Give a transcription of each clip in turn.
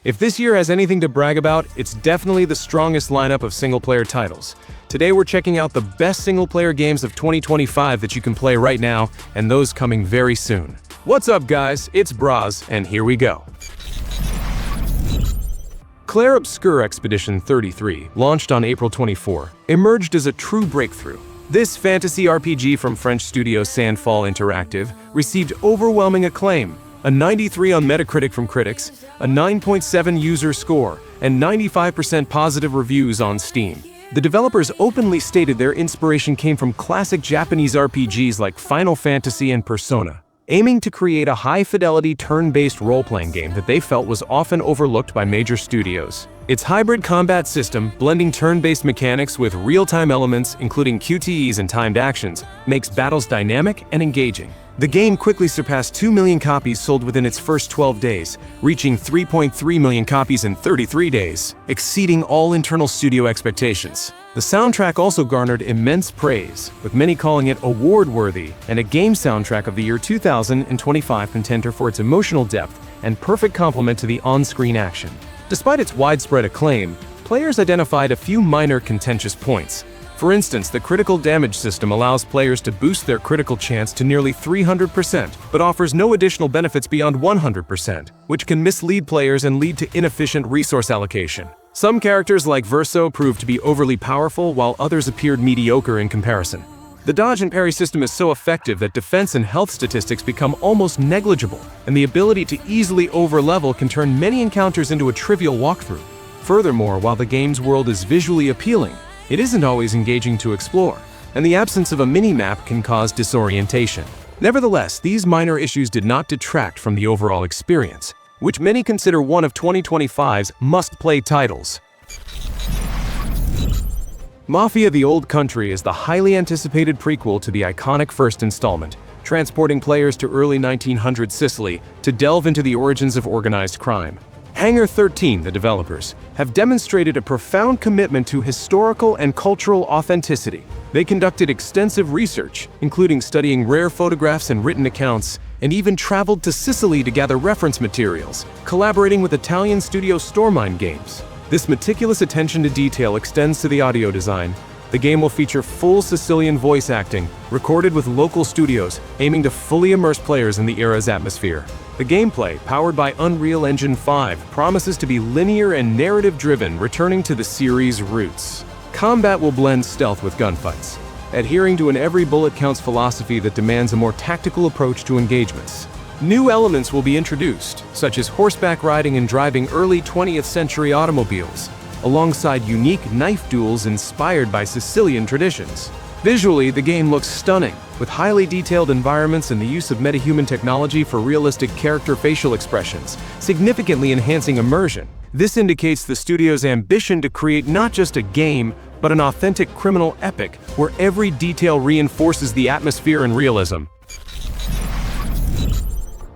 If this year has anything to brag about, it's definitely the strongest lineup of single-player titles. Today we're checking out the best single-player games of 2025 that you can play right now, and those coming very soon. What's up guys, it's Broz, and here we go. Clair Obscur Expedition 33, launched on April 24, emerged as a true breakthrough. This fantasy RPG from French studio Sandfall Interactive received overwhelming acclaim, a 93 on Metacritic from critics, a 9.7 user score, and 95% positive reviews on Steam. The developers openly stated their inspiration came from classic Japanese RPGs like Final Fantasy and Persona, aiming to create a high-fidelity turn-based role-playing game that they felt was often overlooked by major studios. Its hybrid combat system, blending turn-based mechanics with real-time elements, including QTEs and timed actions, makes battles dynamic and engaging. The game quickly surpassed 2 million copies sold within its first 12 days, reaching 3.3 million copies in 33 days, exceeding all internal studio expectations. The soundtrack also garnered immense praise, with many calling it award-worthy and a game soundtrack of the year 2025 contender for its emotional depth and perfect complement to the on-screen action. Despite its widespread acclaim, players identified a few minor contentious points. For instance, the critical damage system allows players to boost their critical chance to nearly 300%, but offers no additional benefits beyond 100%, which can mislead players and lead to inefficient resource allocation. Some characters like Verso proved to be overly powerful, while others appeared mediocre in comparison. The dodge and parry system is so effective that defense and health statistics become almost negligible, and the ability to easily overlevel can turn many encounters into a trivial walkthrough. Furthermore, while the game's world is visually appealing, it isn't always engaging to explore, and the absence of a mini-map can cause disorientation. Nevertheless, these minor issues did not detract from the overall experience, which many consider one of 2025's must-play titles. Mafia: The Old Country is the highly anticipated prequel to the iconic first installment, transporting players to early 1900s Sicily to delve into the origins of organized crime. Hangar 13, the developers, have demonstrated a profound commitment to historical and cultural authenticity. They conducted extensive research, including studying rare photographs and written accounts, and even traveled to Sicily to gather reference materials, collaborating with Italian studio Stormine Games. This meticulous attention to detail extends to the audio design. The game will feature full Sicilian voice acting, recorded with local studios, aiming to fully immerse players in the era's atmosphere. The gameplay, powered by Unreal Engine 5, promises to be linear and narrative-driven, returning to the series' roots. Combat will blend stealth with gunfights, adhering to an every-bullet-counts philosophy that demands a more tactical approach to engagements. New elements will be introduced, such as horseback riding and driving early 20th century automobiles, alongside unique knife duels inspired by Sicilian traditions. Visually, the game looks stunning, with highly detailed environments and the use of metahuman technology for realistic character facial expressions, significantly enhancing immersion. This indicates the studio's ambition to create not just a game, but an authentic criminal epic where every detail reinforces the atmosphere and realism.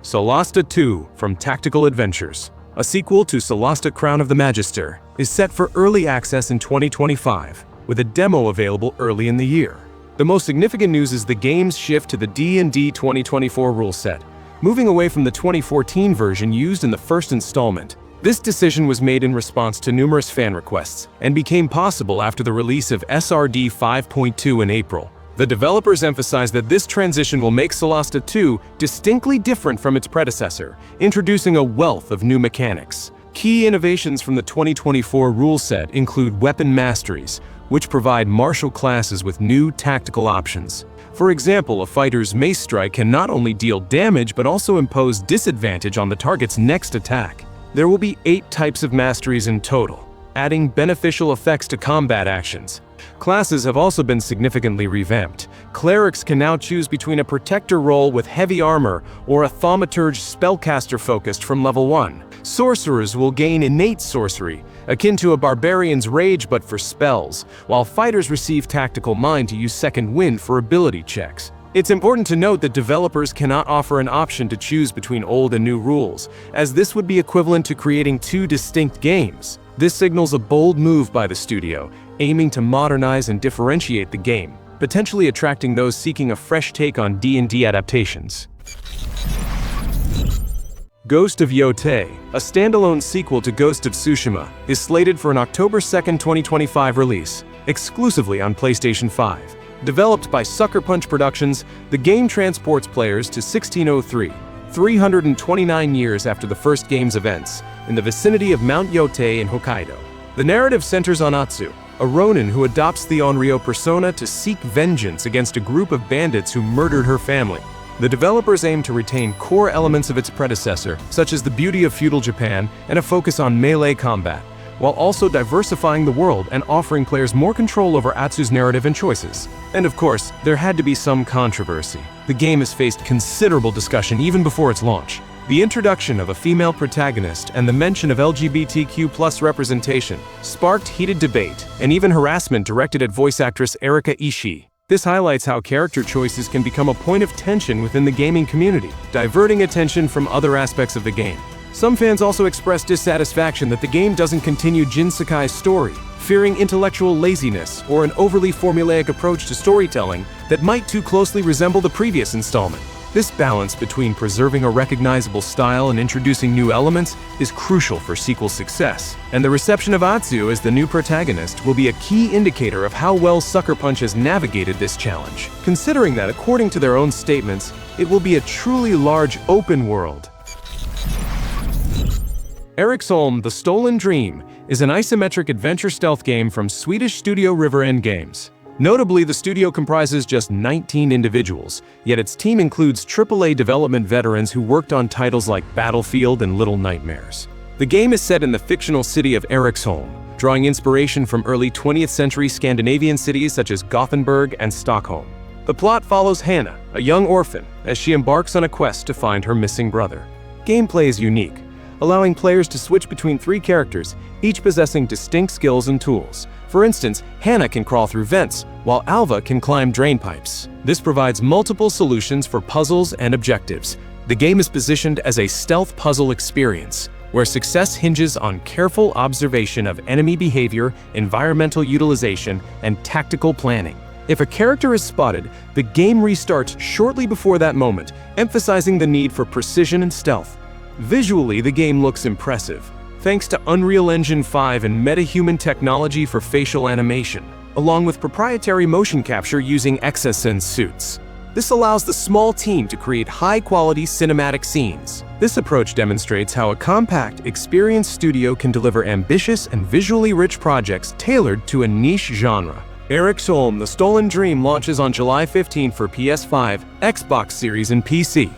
Solasta II from Tactical Adventures, a sequel to Solasta Crown of the Magister, is set for early access in 2025, with a demo available early in the year. The most significant news is the game's shift to the D&D 2024 rule set, moving away from the 2014 version used in the first installment. This decision was made in response to numerous fan requests, and became possible after the release of SRD 5.2 in April. The developers emphasize that this transition will make Solasta II distinctly different from its predecessor, introducing a wealth of new mechanics. Key innovations from the 2024 rule set include weapon masteries, which provide martial classes with new tactical options. For example, a fighter's mace strike can not only deal damage but also impose disadvantage on the target's next attack. There will be 8 types of masteries in total, adding beneficial effects to combat actions. Classes have also been significantly revamped. Clerics can now choose between a protector role with heavy armor or a thaumaturge spellcaster focused from level 1. Sorcerers will gain innate sorcery, akin to a barbarian's rage but for spells, while fighters receive tactical mind to use second wind for ability checks. It's important to note that developers cannot offer an option to choose between old and new rules, as this would be equivalent to creating 2 distinct games. This signals a bold move by the studio, aiming to modernize and differentiate the game, potentially attracting those seeking a fresh take on D&D adaptations. Ghost of Yotei, a standalone sequel to Ghost of Tsushima, is slated for an October 2, 2025 release, exclusively on PlayStation 5. Developed by Sucker Punch Productions, the game transports players to 1603, 329 years after the first game's events, in the vicinity of Mount Yotei in Hokkaido. The narrative centers on Atsu, a ronin who adopts the Onryo persona to seek vengeance against a group of bandits who murdered her family. The developers aim to retain core elements of its predecessor, such as the beauty of feudal Japan and a focus on melee combat, while also diversifying the world and offering players more control over Atsu's narrative and choices. And of course, there had to be some controversy. The game has faced considerable discussion even before its launch. The introduction of a female protagonist and the mention of LGBTQ+ representation sparked heated debate and even harassment directed at voice actress Erika Ishii. This highlights how character choices can become a point of tension within the gaming community, diverting attention from other aspects of the game. Some fans also expressed dissatisfaction that the game doesn't continue Jin Sakai's story, fearing intellectual laziness or an overly formulaic approach to storytelling that might too closely resemble the previous installment. This balance between preserving a recognizable style and introducing new elements is crucial for sequel success, and the reception of Atsu as the new protagonist will be a key indicator of how well Sucker Punch has navigated this challenge, considering that, according to their own statements, it will be a truly large open world. Eriksholm: The Stolen Dream is an isometric adventure stealth game from Swedish studio River End Games. Notably, the studio comprises just 19 individuals, yet its team includes AAA development veterans who worked on titles like Battlefield and Little Nightmares. The game is set in the fictional city of Eriksholm, drawing inspiration from early 20th century Scandinavian cities such as Gothenburg and Stockholm. The plot follows Hannah, a young orphan, as she embarks on a quest to find her missing brother. Gameplay is unique, allowing players to switch between 3 characters, each possessing distinct skills and tools. For instance, Hannah can crawl through vents, while Alva can climb drain pipes. This provides multiple solutions for puzzles and objectives. The game is positioned as a stealth puzzle experience, where success hinges on careful observation of enemy behavior, environmental utilization, and tactical planning. If a character is spotted, the game restarts shortly before that moment, emphasizing the need for precision and stealth. Visually, the game looks impressive, thanks to Unreal Engine 5 and metahuman technology for facial animation, along with proprietary motion capture using Exosense suits. This allows the small team to create high-quality cinematic scenes. This approach demonstrates how a compact, experienced studio can deliver ambitious and visually rich projects tailored to a niche genre. Eriksholm: The Stolen Dream launches on July 15 for PS5, Xbox Series, and PC.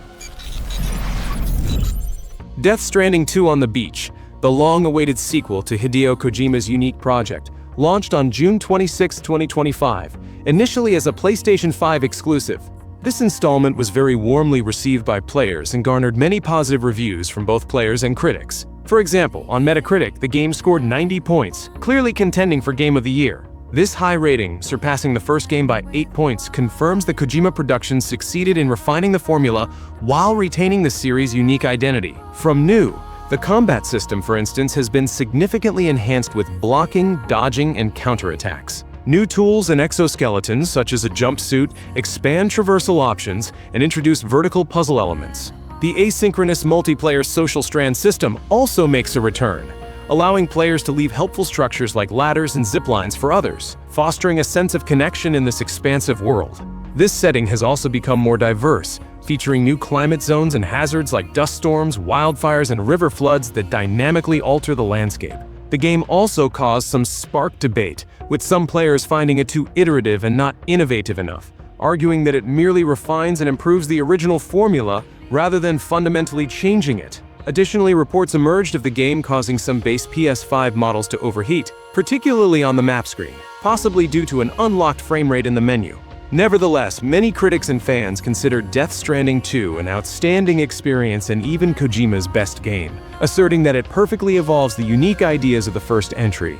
Death Stranding 2 on the Beach, the long-awaited sequel to Hideo Kojima's unique project, launched on June 26, 2025, initially as a PlayStation 5 exclusive. This installment was very warmly received by players and garnered many positive reviews from both players and critics. For example, on Metacritic, the game scored 90 points, clearly contending for Game of the Year. This high rating, surpassing the first game by 8 points, confirms that Kojima Productions succeeded in refining the formula while retaining the series' unique identity. From new, the combat system, for instance, has been significantly enhanced with blocking, dodging, and counterattacks. New tools and exoskeletons, such as a jumpsuit, expand traversal options and introduce vertical puzzle elements. The asynchronous multiplayer social strand system also makes a return, allowing players to leave helpful structures like ladders and ziplines for others, fostering a sense of connection in this expansive world. This setting has also become more diverse, featuring new climate zones and hazards like dust storms, wildfires, and river floods that dynamically alter the landscape. The game also caused some sparked debate, with some players finding it too iterative and not innovative enough, arguing that it merely refines and improves the original formula rather than fundamentally changing it. Additionally, reports emerged of the game causing some base PS5 models to overheat, particularly on the map screen, possibly due to an unlocked frame rate in the menu. Nevertheless, many critics and fans consider Death Stranding 2 an outstanding experience and even Kojima's best game, asserting that it perfectly evolves the unique ideas of the first entry.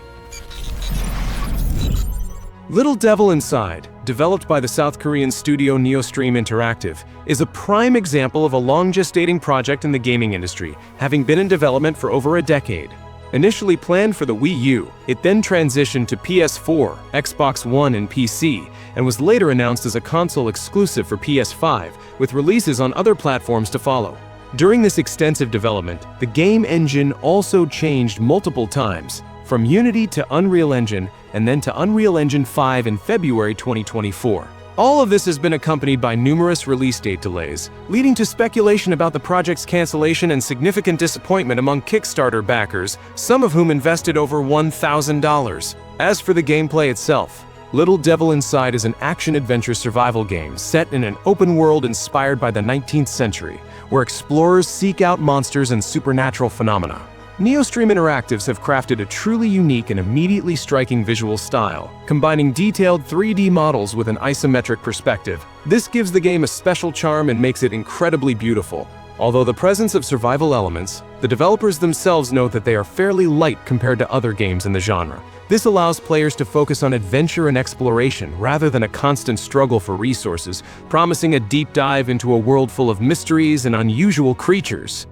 Little Devil Inside, developed by the South Korean studio Neostream Interactive, is a prime example of a long-gestating project in the gaming industry, having been in development for over a decade. Initially planned for the Wii U, it then transitioned to PS4, Xbox One, and PC, and was later announced as a console exclusive for PS5, with releases on other platforms to follow. During this extensive development, the game engine also changed multiple times, from Unity to Unreal Engine, and then to Unreal Engine 5 in February 2024. All of this has been accompanied by numerous release date delays, leading to speculation about the project's cancellation and significant disappointment among Kickstarter backers, some of whom invested over $1,000. As for the gameplay itself, Little Devil Inside is an action-adventure survival game set in an open world inspired by the 19th century, where explorers seek out monsters and supernatural phenomena. Neostream Interactives have crafted a truly unique and immediately striking visual style, combining detailed 3D models with an isometric perspective. This gives the game a special charm and makes it incredibly beautiful. Although the presence of survival elements, the developers themselves note that they are fairly light compared to other games in the genre. This allows players to focus on adventure and exploration rather than a constant struggle for resources, promising a deep dive into a world full of mysteries and unusual creatures.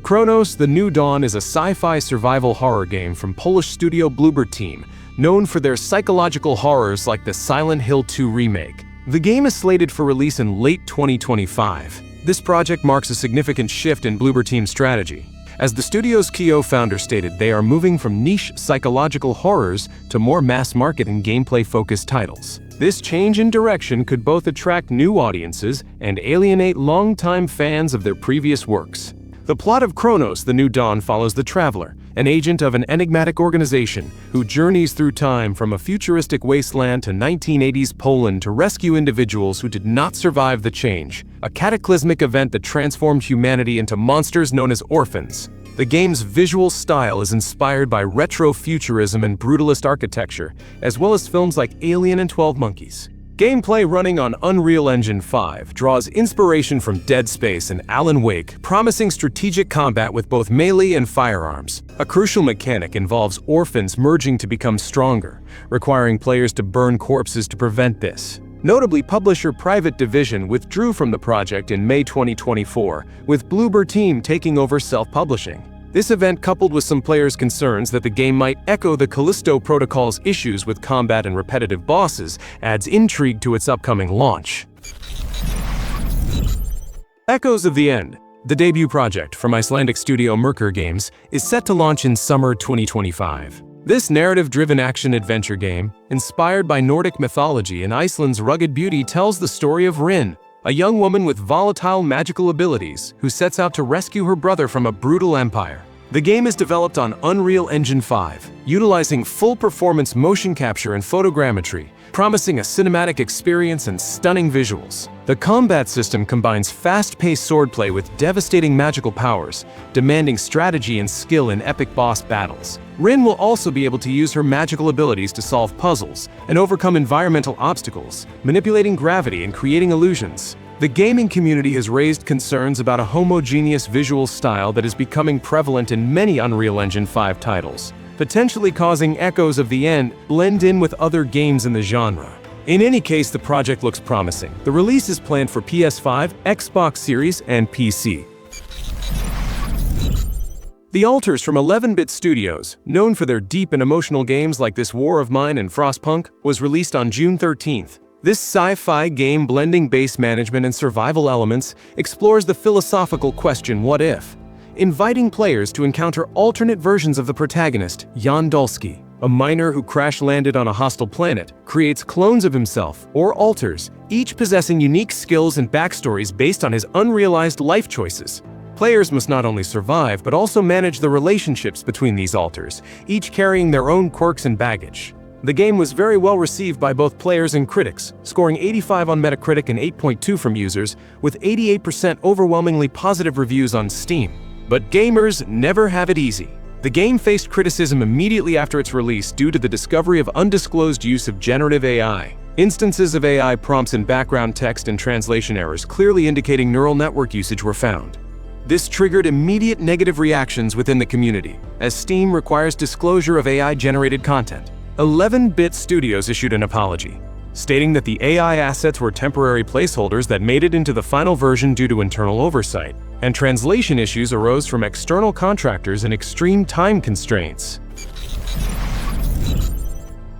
Cronos: The New Dawn is a sci-fi survival horror game from Polish studio Bluebird Team, known for their psychological horrors like the Silent Hill 2 remake. The game is slated for release in late 2025. This project marks a significant shift in Bluebird Team's strategy. As the studio's co-founder stated, they are moving from niche psychological horrors to more mass-market and gameplay-focused titles. This change in direction could both attract new audiences and alienate longtime fans of their previous works. The plot of Cronos: The New Dawn follows the Traveler, an agent of an enigmatic organization who journeys through time from a futuristic wasteland to 1980s Poland to rescue individuals who did not survive the change, a cataclysmic event that transformed humanity into monsters known as orphans. The game's visual style is inspired by retro-futurism and brutalist architecture, as well as films like Alien and 12 Monkeys. Gameplay running on Unreal Engine 5 draws inspiration from Dead Space and Alan Wake, promising strategic combat with both melee and firearms. A crucial mechanic involves orphans merging to become stronger, requiring players to burn corpses to prevent this. Notably, publisher Private Division withdrew from the project in May 2024, with Bluebird Team taking over self-publishing. This event, coupled with some players' concerns that the game might echo the Callisto Protocol's issues with combat and repetitive bosses, adds intrigue to its upcoming launch. Echoes of the End, the debut project from Icelandic studio Merkur Games, is set to launch in summer 2025. This narrative-driven action-adventure game, inspired by Nordic mythology and Iceland's rugged beauty, tells the story of Rin, a young woman with volatile magical abilities who sets out to rescue her brother from a brutal empire. The game is developed on Unreal Engine 5, utilizing full-performance motion capture and photogrammetry, promising a cinematic experience and stunning visuals. The combat system combines fast-paced swordplay with devastating magical powers, demanding strategy and skill in epic boss battles. Rin will also be able to use her magical abilities to solve puzzles and overcome environmental obstacles, manipulating gravity and creating illusions. The gaming community has raised concerns about a homogeneous visual style that is becoming prevalent in many Unreal Engine 5 titles, potentially causing Echoes of the End blend in with other games in the genre. In any case, the project looks promising. The release is planned for PS5, Xbox Series, and PC. The Alters from 11-Bit Studios, known for their deep and emotional games like This War of Mine and Frostpunk, was released on June 13th. This sci-fi game blending base management and survival elements explores the philosophical question, what if? Inviting players to encounter alternate versions of the protagonist, Jan Dolsky, a miner who crash-landed on a hostile planet, creates clones of himself, or alters, each possessing unique skills and backstories based on his unrealized life choices. Players must not only survive, but also manage the relationships between these alters, each carrying their own quirks and baggage. The game was very well received by both players and critics, scoring 85 on Metacritic and 8.2 from users, with 88% overwhelmingly positive reviews on Steam. But gamers never have it easy. The game faced criticism immediately after its release due to the discovery of undisclosed use of generative AI. Instances of AI prompts in background text and translation errors clearly indicating neural network usage were found. This triggered immediate negative reactions within the community, as Steam requires disclosure of AI-generated content. 11-Bit Studios issued an apology, stating that the AI assets were temporary placeholders that made it into the final version due to internal oversight, and translation issues arose from external contractors and extreme time constraints.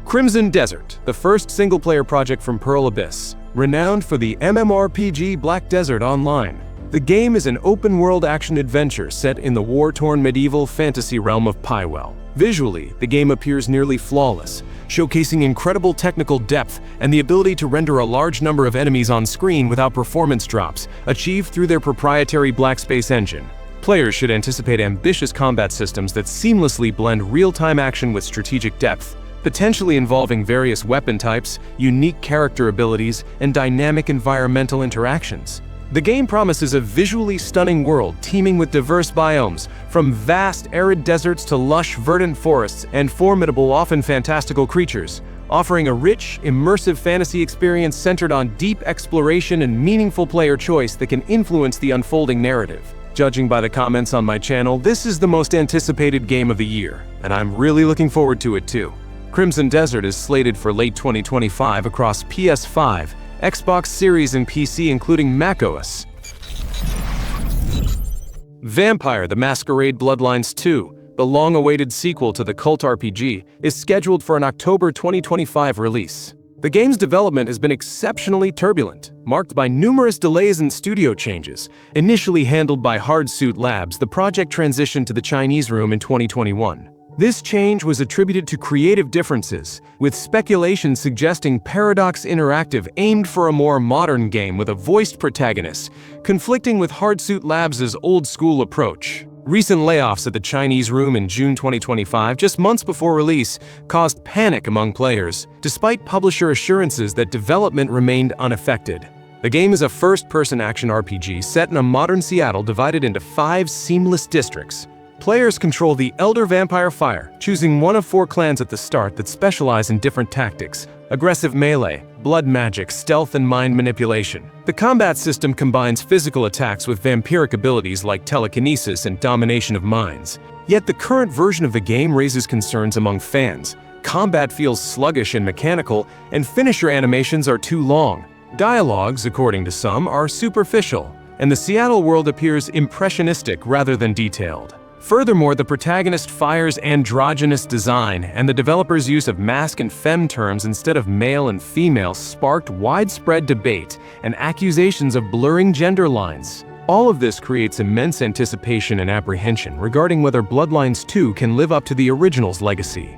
Crimson Desert, the first single-player project from Pearl Abyss, Renowned for the MMORPG Black Desert Online, the game is an open-world action-adventure set in the war-torn medieval fantasy realm of Pywell. Visually, the game appears nearly flawless, showcasing incredible technical depth and the ability to render a large number of enemies on screen without performance drops, achieved through their proprietary Blackspace engine. Players should anticipate ambitious combat systems that seamlessly blend real-time action with strategic depth, potentially involving various weapon types, unique character abilities, and dynamic environmental interactions. The game promises a visually stunning world teeming with diverse biomes, from vast arid deserts to lush verdant forests and formidable, often fantastical creatures, offering a rich, immersive fantasy experience centered on deep exploration and meaningful player choice that can influence the unfolding narrative. Judging by the comments on my channel, this is the most anticipated game of the year, and I'm really looking forward to it too. Crimson Desert is slated for late 2025 across PS5, Xbox Series and PC, including macOS. Vampire: The Masquerade Bloodlines 2, the long-awaited sequel to the cult RPG, is scheduled for an October 2025 release. The game's development has been exceptionally turbulent, marked by numerous delays and studio changes. Initially handled by Hardsuit Labs, the project transitioned to the Chinese room in 2021. This change was attributed to creative differences, with speculation suggesting Paradox Interactive aimed for a more modern game with a voiced protagonist, conflicting with Hardsuit Labs' old-school approach. Recent layoffs at the Chinese room in June 2025, just months before release, caused panic among players, despite publisher assurances that development remained unaffected. The game is a first-person action RPG set in a modern Seattle divided into 5 seamless districts. Players control the Elder Vampire Fire, choosing one of 4 clans at the start that specialize in different tactics: aggressive melee, blood magic, stealth, and mind manipulation. The combat system combines physical attacks with vampiric abilities like telekinesis and domination of minds. Yet the current version of the game raises concerns among fans. Combat feels sluggish and mechanical, and finisher animations are too long. Dialogues, according to some, are superficial, and the Seattle world appears impressionistic rather than detailed. Furthermore, the protagonist Fire's androgynous design and the developer's use of masc and femme terms instead of male and female sparked widespread debate and accusations of blurring gender lines. All of this creates immense anticipation and apprehension regarding whether Bloodlines 2 can live up to the original's legacy.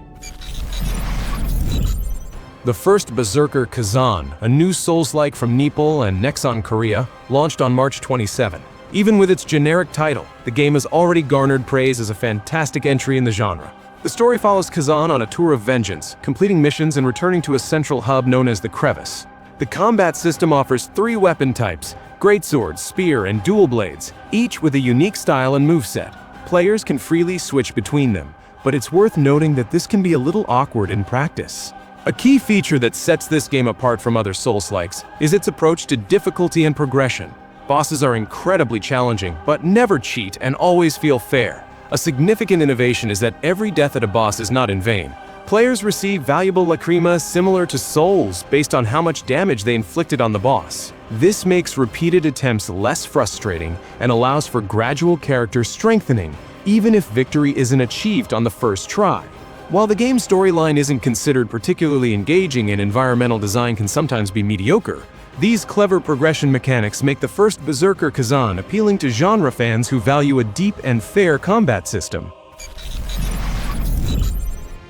The first Berserker, Khazan, a new Souls-like from Nepal and Nexon, Korea, launched on March 27. Even with its generic title, the game has already garnered praise as a fantastic entry in the genre. The story follows Khazan on a tour of vengeance, completing missions and returning to a central hub known as the Crevice. The combat system offers 3 weapon types: greatsword, spear, and dual blades, each with a unique style and moveset. Players can freely switch between them, but it's worth noting that this can be a little awkward in practice. A key feature that sets this game apart from other Souls-likes is its approach to difficulty and progression. Bosses are incredibly challenging, but never cheat and always feel fair. A significant innovation is that every death at a boss is not in vain. Players receive valuable lacrima similar to souls based on how much damage they inflicted on the boss. This makes repeated attempts less frustrating and allows for gradual character strengthening, even if victory isn't achieved on the first try. While the game's storyline isn't considered particularly engaging and environmental design can sometimes be mediocre, these clever progression mechanics make the first Berserker Khazan appealing to genre fans who value a deep and fair combat system.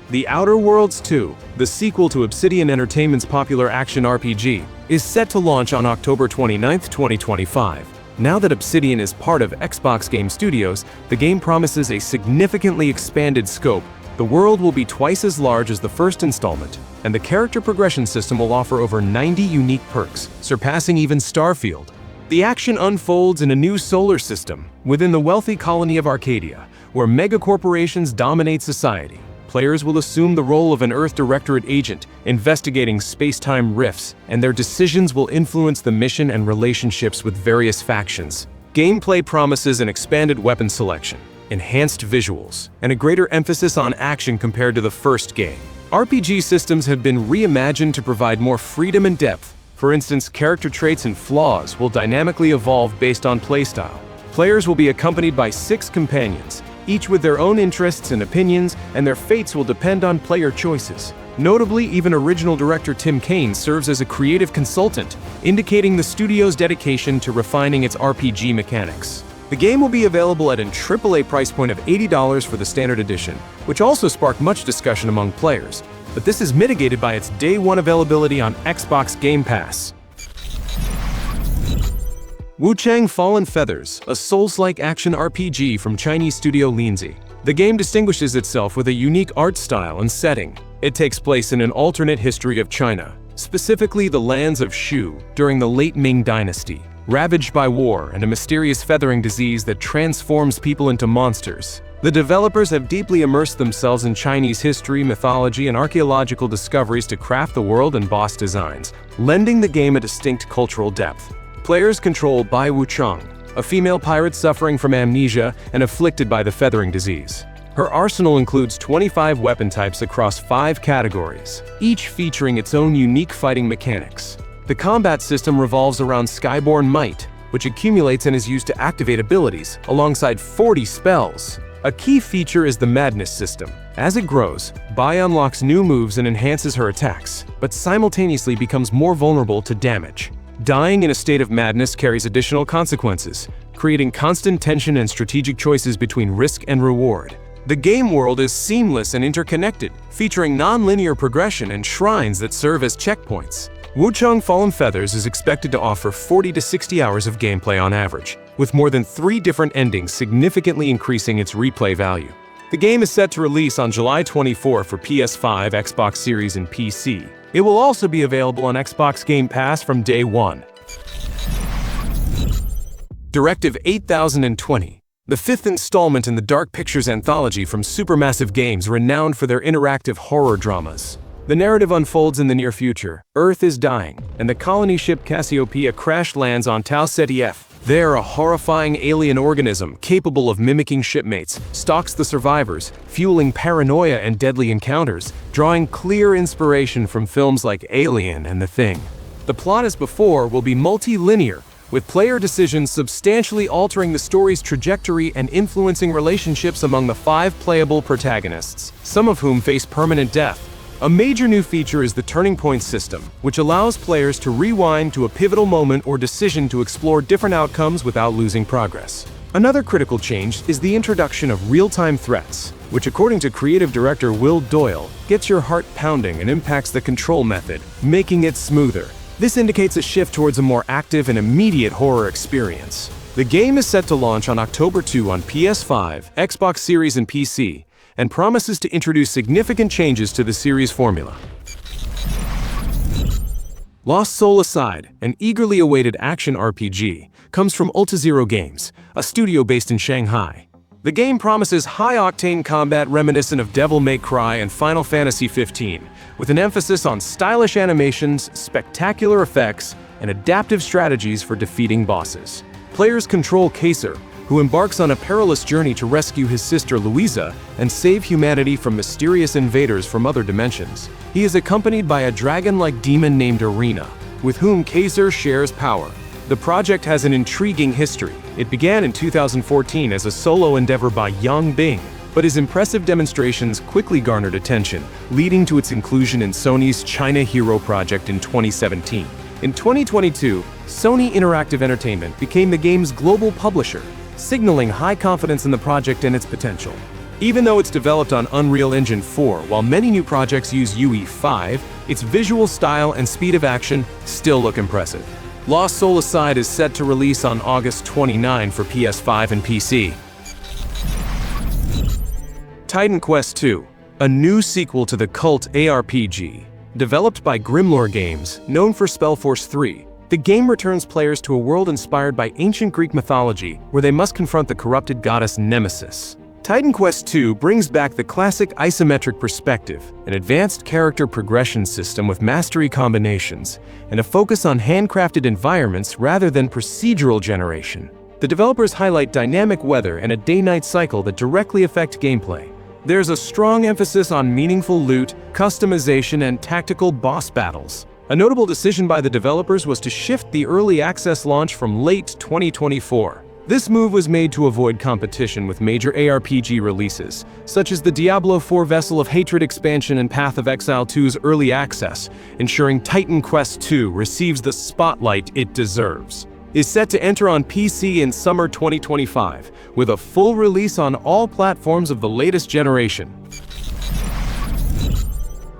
The Outer Worlds 2, the sequel to Obsidian Entertainment's popular action RPG, is set to launch on October 29, 2025. Now that Obsidian is part of Xbox Game Studios, the game promises a significantly expanded scope. The world will be twice as large as the first installment, and the character progression system will offer over 90 unique perks, surpassing even Starfield. The action unfolds in a new solar system, within the wealthy colony of Arcadia, where megacorporations dominate society. Players will assume the role of an Earth Directorate agent, investigating space-time rifts, and their decisions will influence the mission and relationships with various factions. Gameplay promises an expanded weapon selection, enhanced visuals, and a greater emphasis on action compared to the first game. RPG systems have been reimagined to provide more freedom and depth. For instance, character traits and flaws will dynamically evolve based on playstyle. Players will be accompanied by 6 companions, each with their own interests and opinions, and their fates will depend on player choices. Notably, even original director Tim Kaine serves as a creative consultant, indicating the studio's dedication to refining its RPG mechanics. The game will be available at a AAA price point of $80 for the standard edition, which also sparked much discussion among players, but this is mitigated by its day one availability on Xbox Game Pass. Wuchang Fallen Feathers, a Souls-like action RPG from Chinese studio Linzi. The game distinguishes itself with a unique art style and setting. It takes place in an alternate history of China, specifically the lands of Shu during the late Ming Dynasty, ravaged by war and a mysterious feathering disease that transforms people into monsters. The developers have deeply immersed themselves in Chinese history, mythology, and archaeological discoveries to craft the world and boss designs, lending the game a distinct cultural depth. Players control Bai Wuchang, a female pirate suffering from amnesia and afflicted by the feathering disease. Her arsenal includes 25 weapon types across 5 categories, each featuring its own unique fighting mechanics. The combat system revolves around Skyborn Might, which accumulates and is used to activate abilities, alongside 40 spells. A key feature is the Madness system. As it grows, Bai unlocks new moves and enhances her attacks, but simultaneously becomes more vulnerable to damage. Dying in a state of madness carries additional consequences, creating constant tension and strategic choices between risk and reward. The game world is seamless and interconnected, featuring non-linear progression and shrines that serve as checkpoints. Wuchang Fallen Feathers is expected to offer 40 to 60 hours of gameplay on average, with more than 3 different endings significantly increasing its replay value. The game is set to release on July 24 for PS5, Xbox Series, and PC. It will also be available on Xbox Game Pass from day one. Directive 8020, the 5th installment in the Dark Pictures anthology from Supermassive Games, renowned for their interactive horror dramas. The narrative unfolds in the near future. Earth is dying, and the colony ship Cassiopeia crash lands on Tau Ceti F. There, a horrifying alien organism capable of mimicking shipmates stalks the survivors, fueling paranoia and deadly encounters, drawing clear inspiration from films like Alien and The Thing. The plot, as before, will be multi-linear, with player decisions substantially altering the story's trajectory and influencing relationships among the 5 playable protagonists, some of whom face permanent death. A major new feature is the Turning Point system, which allows players to rewind to a pivotal moment or decision to explore different outcomes without losing progress. Another critical change is the introduction of real-time threats, which, according to creative director Will Doyle, gets your heart pounding and impacts the control method, making it smoother. This indicates a shift towards a more active and immediate horror experience. The game is set to launch on October 2 on PS5, Xbox Series, and PC, and promises to introduce significant changes to the series' formula. Lost Soul Aside, an eagerly awaited action RPG, comes from Ultazero Games, a studio based in Shanghai. The game promises high-octane combat reminiscent of Devil May Cry and Final Fantasy XV, with an emphasis on stylish animations, spectacular effects, and adaptive strategies for defeating bosses. Players control Kaser, who embarks on a perilous journey to rescue his sister Louisa and save humanity from mysterious invaders from other dimensions. He is accompanied by a dragon-like demon named Arena, with whom Kaser shares power. The project has an intriguing history. It began in 2014 as a solo endeavor by Yang Bing, but his impressive demonstrations quickly garnered attention, leading to its inclusion in Sony's China Hero project in 2017. In 2022, Sony Interactive Entertainment became the game's global publisher, signaling high confidence in the project and its potential. Even though it's developed on Unreal Engine 4, while many new projects use UE5, its visual style and speed of action still look impressive. Lost Soul Aside is set to release on August 29 for PS5 and PC. Titan Quest II, a new sequel to the cult ARPG. Developed by Grimlore Games, known for Spellforce 3, the game returns players to a world inspired by ancient Greek mythology, where they must confront the corrupted goddess Nemesis. Titan Quest II brings back the classic isometric perspective, an advanced character progression system with mastery combinations, and a focus on handcrafted environments rather than procedural generation. The developers highlight dynamic weather and a day-night cycle that directly affect gameplay. There's a strong emphasis on meaningful loot, customization, and tactical boss battles. A notable decision by the developers was to shift the early access launch from late 2024. This move was made to avoid competition with major ARPG releases, such as the Diablo IV Vessel of Hatred expansion and Path of Exile 2's early access, ensuring Titan Quest II receives the spotlight it deserves. Is set to enter on PC in summer 2025, with a full release on all platforms of the latest generation.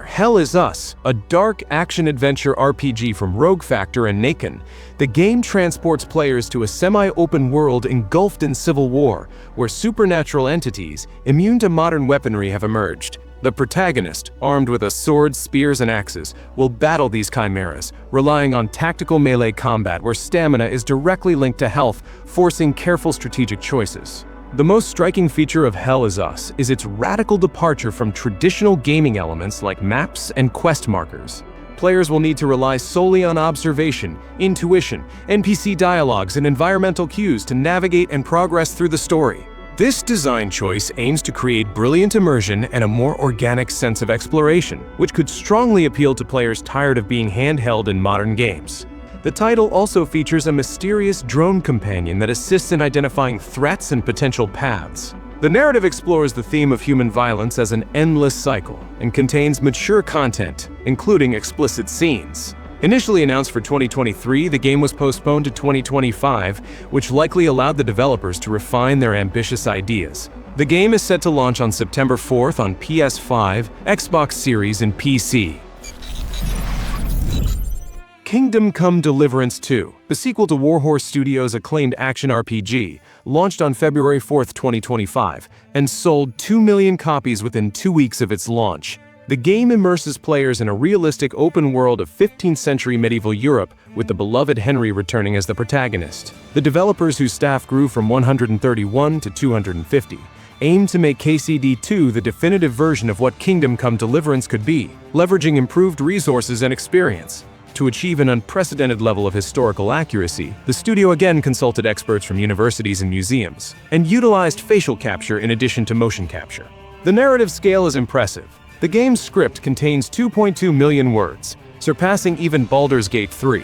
Hell Is Us, a dark action-adventure RPG from Rogue Factor and Naken. The game transports players to a semi-open world engulfed in civil war, where supernatural entities, immune to modern weaponry, have emerged. The protagonist, armed with a sword, spears, and axes, will battle these chimeras, relying on tactical melee combat where stamina is directly linked to health, forcing careful strategic choices. The most striking feature of Hell Is Us is its radical departure from traditional gaming elements like maps and quest markers. Players will need to rely solely on observation, intuition, NPC dialogues, and environmental cues to navigate and progress through the story. This design choice aims to create brilliant immersion and a more organic sense of exploration, which could strongly appeal to players tired of being handheld in modern games. The title also features a mysterious drone companion that assists in identifying threats and potential paths. The narrative explores the theme of human violence as an endless cycle and contains mature content, including explicit scenes. Initially announced for 2023, the game was postponed to 2025, which likely allowed the developers to refine their ambitious ideas. The game is set to launch on September 4th on PS5, Xbox Series, and PC. Kingdom Come: Deliverance II, the sequel to Warhorse Studios' acclaimed action RPG, launched on February 4, 2025, and sold 2 million copies within 2 weeks of its launch. The game immerses players in a realistic open world of 15th century medieval Europe, with the beloved Henry returning as the protagonist. The developers, whose staff grew from 131 to 250, aimed to make KCD2 the definitive version of what Kingdom Come: Deliverance could be, leveraging improved resources and experience. To achieve an unprecedented level of historical accuracy, the studio again consulted experts from universities and museums, and utilized facial capture in addition to motion capture. The narrative scale is impressive. The game's script contains 2.2 million words, surpassing even Baldur's Gate 3.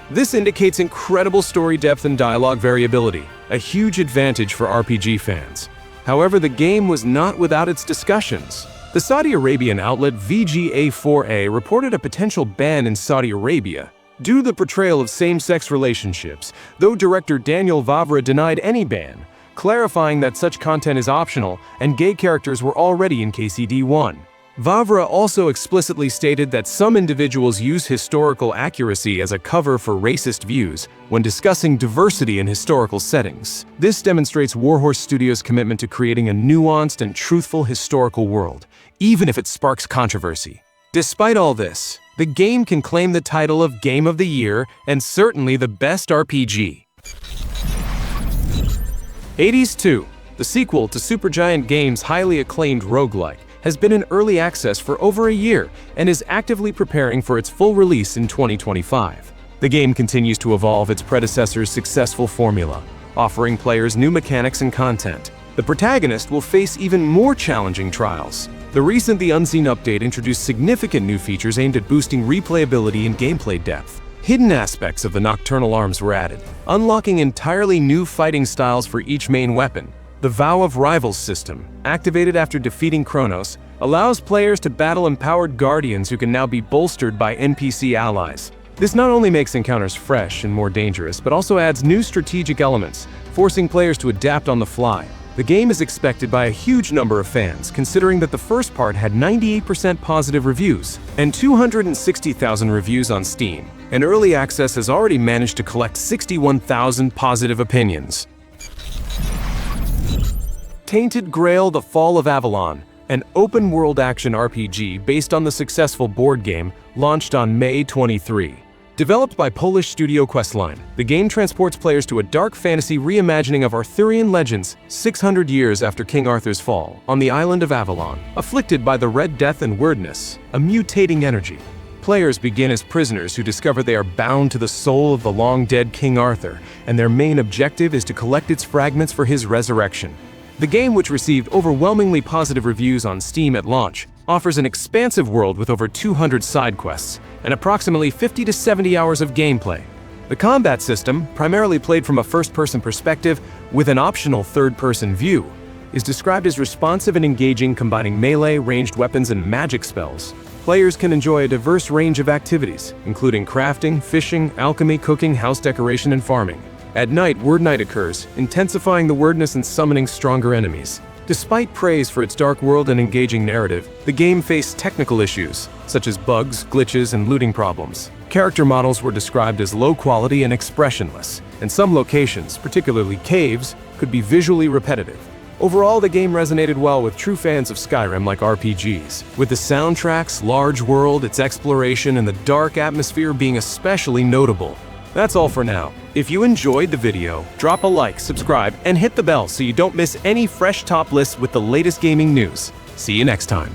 This indicates incredible story depth and dialogue variability, a huge advantage for RPG fans. However, the game was not without its discussions. The Saudi Arabian outlet VGA4A reported a potential ban in Saudi Arabia due to the portrayal of same-sex relationships, though director Daniel Vavra denied any ban, clarifying that such content is optional and gay characters were already in KCD1. Vavra also explicitly stated that some individuals use historical accuracy as a cover for racist views when discussing diversity in historical settings. This demonstrates Warhorse Studios' commitment to creating a nuanced and truthful historical world, even if it sparks controversy. Despite all this, the game can claim the title of Game of the Year and certainly the best RPG. Hades II, the sequel to Supergiant Games' highly acclaimed roguelike, has been in early access for over a year and is actively preparing for its full release in 2025. The game continues to evolve its predecessor's successful formula, offering players new mechanics and content. The protagonist will face even more challenging trials. The recent The Unseen update introduced significant new features aimed at boosting replayability and gameplay depth. Hidden aspects of the nocturnal arms were added, unlocking entirely new fighting styles for each main weapon. The Vow of Rivals system, activated after defeating Cronos, allows players to battle empowered guardians who can now be bolstered by NPC allies. This not only makes encounters fresh and more dangerous, but also adds new strategic elements, forcing players to adapt on the fly. The game is expected by a huge number of fans, considering that the first part had 98% positive reviews and 260,000 reviews on Steam, and early access has already managed to collect 61,000 positive opinions. Tainted Grail: The Fall of Avalon, an open-world action RPG based on the successful board game, launched on May 23. Developed by Polish studio Questline, the game transports players to a dark fantasy reimagining of Arthurian legends 600 years after King Arthur's fall, on the island of Avalon, afflicted by the Red Death and Weirdness, a mutating energy. Players begin as prisoners who discover they are bound to the soul of the long-dead King Arthur, and their main objective is to collect its fragments for his resurrection. The game, which received overwhelmingly positive reviews on Steam at launch, offers an expansive world with over 200 side quests and approximately 50 to 70 hours of gameplay. The combat system, primarily played from a first-person perspective with an optional third-person view, is described as responsive and engaging, combining melee, ranged weapons, and magic spells. Players can enjoy a diverse range of activities, including crafting, fishing, alchemy, cooking, house decoration, and farming. At night, Word Night occurs, intensifying the wordness and summoning stronger enemies. Despite praise for its dark world and engaging narrative, the game faced technical issues, such as bugs, glitches, and looting problems. Character models were described as low quality and expressionless, and some locations, particularly caves, could be visually repetitive. Overall, the game resonated well with true fans of Skyrim like RPGs, with the soundtrack's large world, its exploration, and the dark atmosphere being especially notable. That's all for now. If you enjoyed the video, drop a like, subscribe, and hit the bell so you don't miss any fresh top lists with the latest gaming news. See you next time.